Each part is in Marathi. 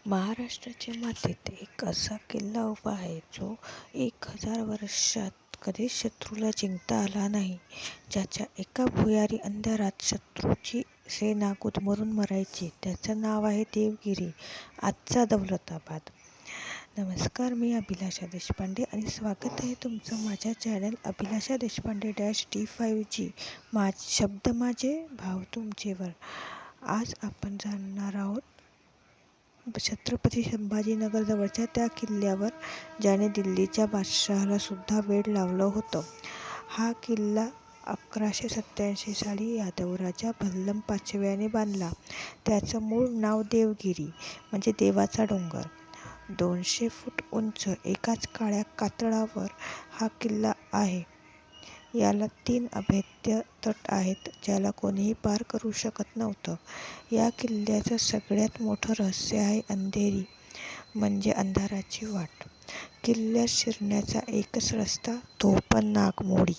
महाराष्ट्राच्या मातीत एक असा किल्ला उभा आहे जो 1000 वर्षात कधीच शत्रूला जिंकता आला नाही. ज्याच्या एका भुयारी अंधारात शत्रूची सेना गुदमरून मरायची. त्याचं नाव आहे देवगिरी, आजचा दौलताबाद. नमस्कार, मी अभिलाषा देशपांडे आणि स्वागत आहे तुमचं माझ्या चॅनल अभिलाषा देशपांडे -D5G शब्द माझे, भाव तुमचेवर. आज आपण जाणणार आहोत छत्रपती संभाजीनगर जवळच्या त्या किल्ल्यावर ज्याने दिल्लीच्या बादशहाला सुद्धा वेड लावलं होतं. हा किल्ला 1187 साली यादवराजा भल्लम पाचव्याने बांधला. त्याचं मूळ नाव देवगिरी म्हणजे देवाचा डोंगर. 200 फूट उंच एकाच काळ्या कातळावर हा किल्ला आहे. याला 3 अभेद्य तट आहेत ज्याला कोणीही पार करू शकत नव्हतं. या किल्ल्याचं सगळ्यात मोठं रहस्य आहे अंधेरी म्हणजे अंधाराची वाट. किल्ल्यात शिरण्याचा एकच रस्ता, तो पण नागमोडी.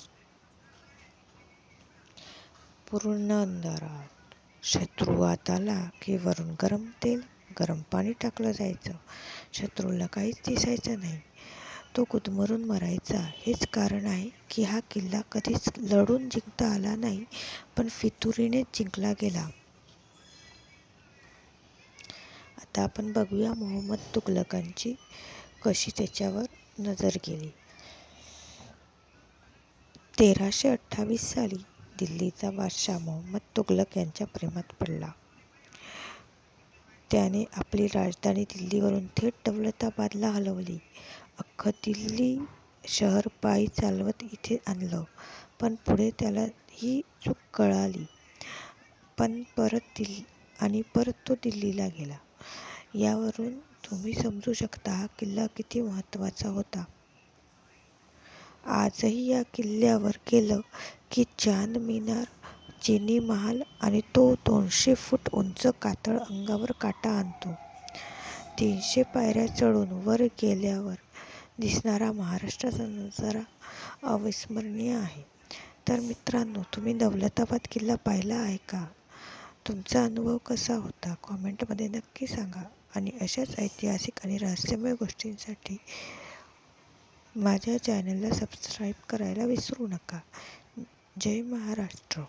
पूर्ण अंधारात. शत्रू आत आला की वरून गरम तेल, गरम पाणी टाकलं जायचं. शत्रूला काहीच दिसायचं नाही, तो गुदमरून मरायचा. हेच कारण आहे की हा किल्ला कधीच लढून जिंकता आला नाही, पण फितुरीनेच जिंकला गेला. आता आपण बघूया मोहम्मद तुघलकांची कशी त्याच्यावर नजर गेली. 1328 साली दिल्लीचा बादशाह मोहम्मद तुघलक यांच्या प्रेमात पडला. त्याने आपली राजधानी दिल्लीवरून थेट दौलताबादला हलवली. अख्खं दिल्ली शहर पायी चालवत इथे आणलं. पण पुढे त्याला ही चूक कळाली. परत तो दिल्लीला गेला. यावरून तुम्ही समजू शकता हा किल्ला किती महत्त्वाचा होता. आजही या किल्ल्यावर गेलं की चांद मिनार, चिनी महाल आणि तो 200 फूट उंच कातळ अंगावर काटा आणतो. 300 पायऱ्या चढून वर गेल्यावर दिसणारा महाराष्ट्राचा नजारा अविस्मरणीय आहे. तर मित्रांनो, तुम्ही दौलताबाद किल्ला पाहिला आहे का? तुमचा अनुभव कसा होता? कॉमेंटमध्ये नक्की सांगा. आणि अशाच ऐतिहासिक आणि रहस्यमय गोष्टींसाठी माझ्या चॅनलला सबस्क्राईब करायला विसरू नका. जय महाराष्ट्र.